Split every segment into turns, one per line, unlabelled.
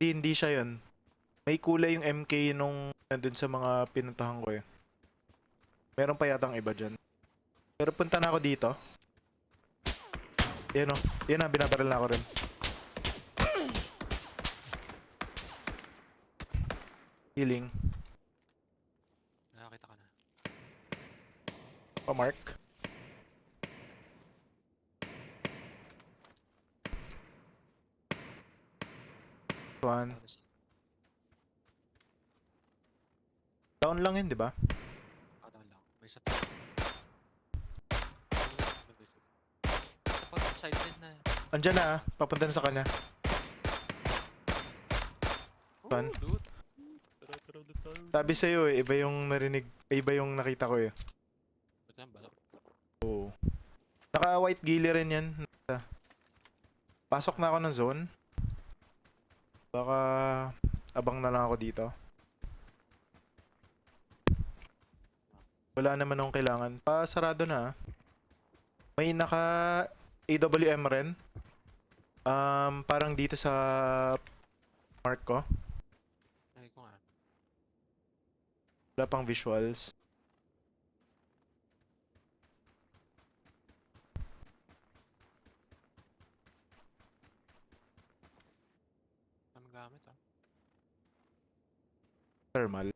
Hindi siya yun. May kulay yung MK nung nandun sa mga pinuntahan ko eh. Meron pa yatang iba dyan. Pero punta na ako dito. Yan o. Yan na, binabaril na ako rin. Healing.
Nakakita ka na.
Pa-mark. One.
Tapos,
Down lang yun, di ba?
down lang. May isa pa. Isa pa sa side din na.
Andyan na ah. Papunta na sa kanya. Saan?
Dude.
Sabi sa'yo eh, iba yung narinig, iba yung nakita ko eh.
Ba't yan balak?
Oo. Naka-white ghillie rin yan. Pasok na ako ng zone. Baka abang na lang ako dito. Wala naman akong kailangan. Pasarado na. May naka AWM rin. Parang dito sa mark ko.
Ay, ko nga.
Wala pang visuals.
Ano gamit ah?
Thermal.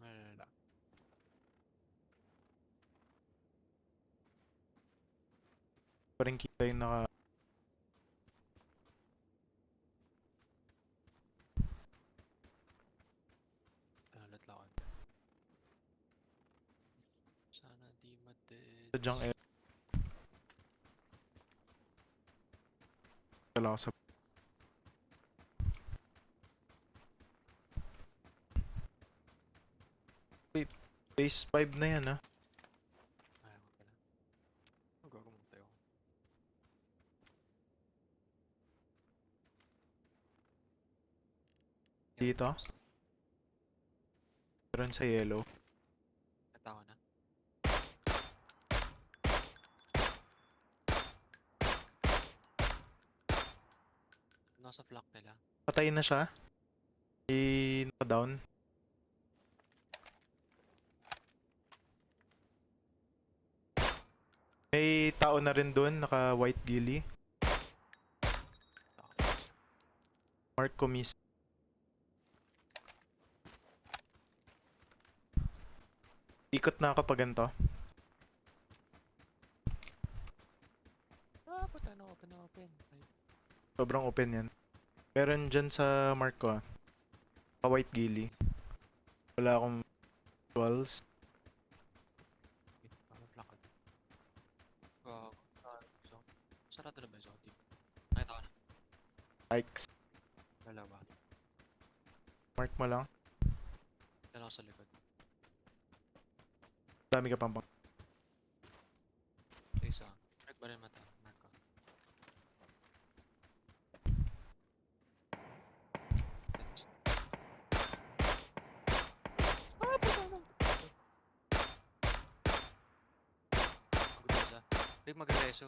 Wala.
Pa rin kita yung naka...
Ulit lang ako. Sana di ma-dead.
Sadyang air. Wala ako sa... Wait, base 5 na yan ah.
Ayaw ko pala. Magkakamuntay ako.
Dito? Meron sa yellow.
Katawa na. Nasa flank nila.
Patay na siya. Down. May tao na rin doon, naka white ghillie. Mark ko miss. Ikot na ako pag ganito.
Ah, puta na open na open. Ay,
Sobrang open yan. Meron dyan sa mark ko ah. Naka white ghillie. Wala akong visuals.
parang flank ka din. Gago. So, sarado na ba yung zone team? Nakita ko na.
Likes.
Dalawa.
Mark mo lang.
Dalawa sa likod.
Dami ka pang pang.
Isa. Red ba rin mata? Marco. Ah, puta na. Mag-usa. Rick mag-reso.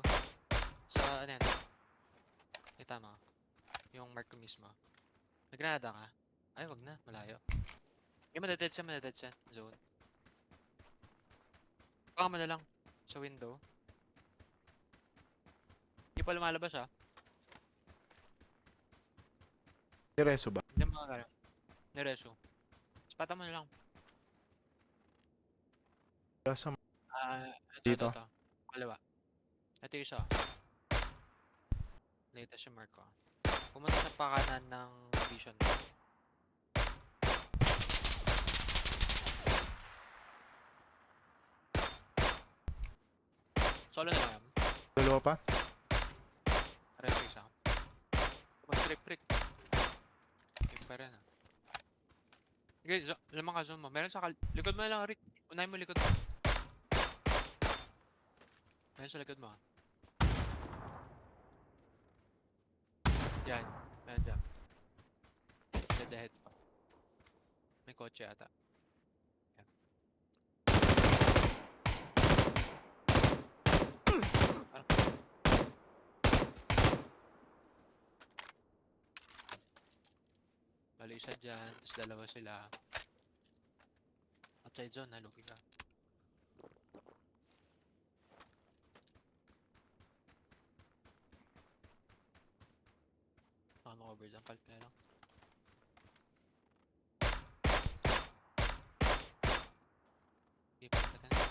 Sa ano yan? Ay, tama. Yung mark ko mismo. Nagranada ka? Ay, wag na. Malayo. Yung madaded siya. Zone. Baka mo na lang. Sa window. Hindi pa lumalabas ah.
Direso ba?
Hindi mga gano'n. Nireso. Spata mo na lang.
Wala sa
Ito,
Dito.
ito. Kaliwa. Ito yung isa. Latest yung mark ko. Pumunta sa pakanan ng vision. Solo na lang yan.
dalawa pa.
Reso isa. Mag-trick. Trick pa rin ah. Sige, lamang ka zoom mo. Meron sa likod mo na lang, Rick. Unahin mo likod mo. Meron sa likod mo ah. Yan. Meron dyan. Dead ahead pa. May kotse ata. Yan. Parang Bali isa dyan, tapos dalawa sila. Outside zone, nalugi ka. Baka ma-cover dyan, palp na lang. Sige, palpat na lang.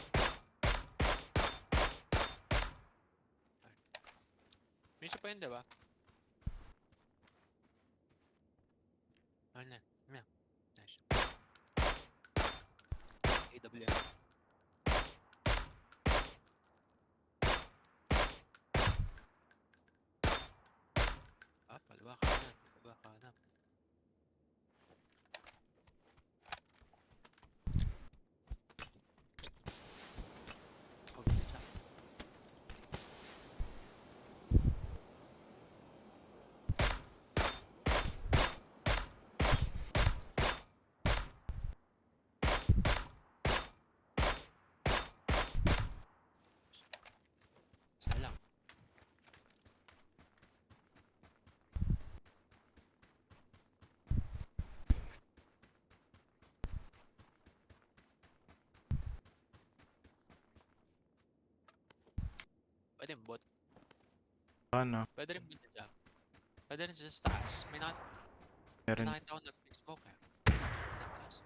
May isa pa yun, diba? Ano na? Ano na? Nice. AWM. Ah, palwa ka na. Palwa ka na. Cover siya. Isa lang. Pwede yung bot.
Ano?
Pwede rin bot dyan. Pwede rin sa taas. May
Meron.
nakita ko nag-smoke eh. Sa taas.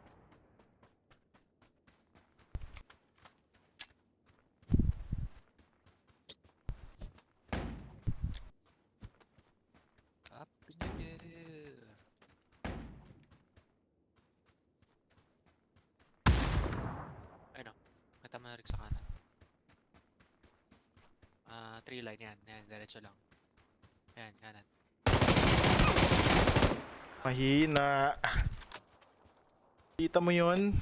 Up in the air. Ayun o. Kita mo na rin sa kanan. 3 line yan. Yan, diretso lang. Yan, kanan.
Mahina. Kita mo yun?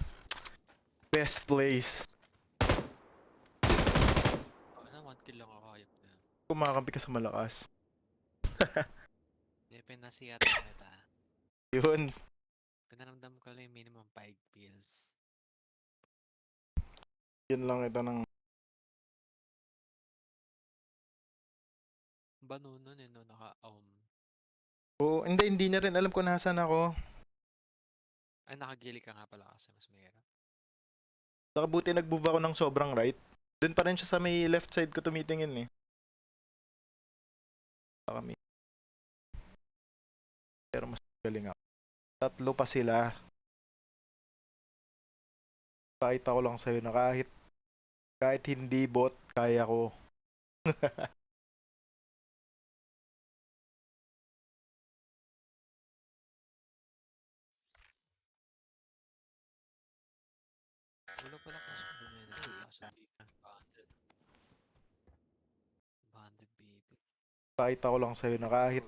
Best place.
Oh, na 1 kill lang ako. Ayop na.
Kumakampi ka sa malakas.
Hindi, pinasiyat lang kita.
Yun.
Pinaramdam ko lang yung minimum 5 kills.
Yun lang ito ng...
Bano nun eh, no?
Oh, hindi niya rin alam kung nasaan ako.
Ay, nakagili ka nga pala kasi mas mahirap.
Nakabuti nag-move ako ng sobrang right. Doon pa rin siya sa may left side ko tumitingin eh. Kami. Pero mas galing ako. 3 pa sila. Pakita ko lang sa'yo na kahit hindi bot, kaya ko.
Wala pala kasi bumili. Kaso di na. Banded baby.
Pakita ko lang sa'yo na kahit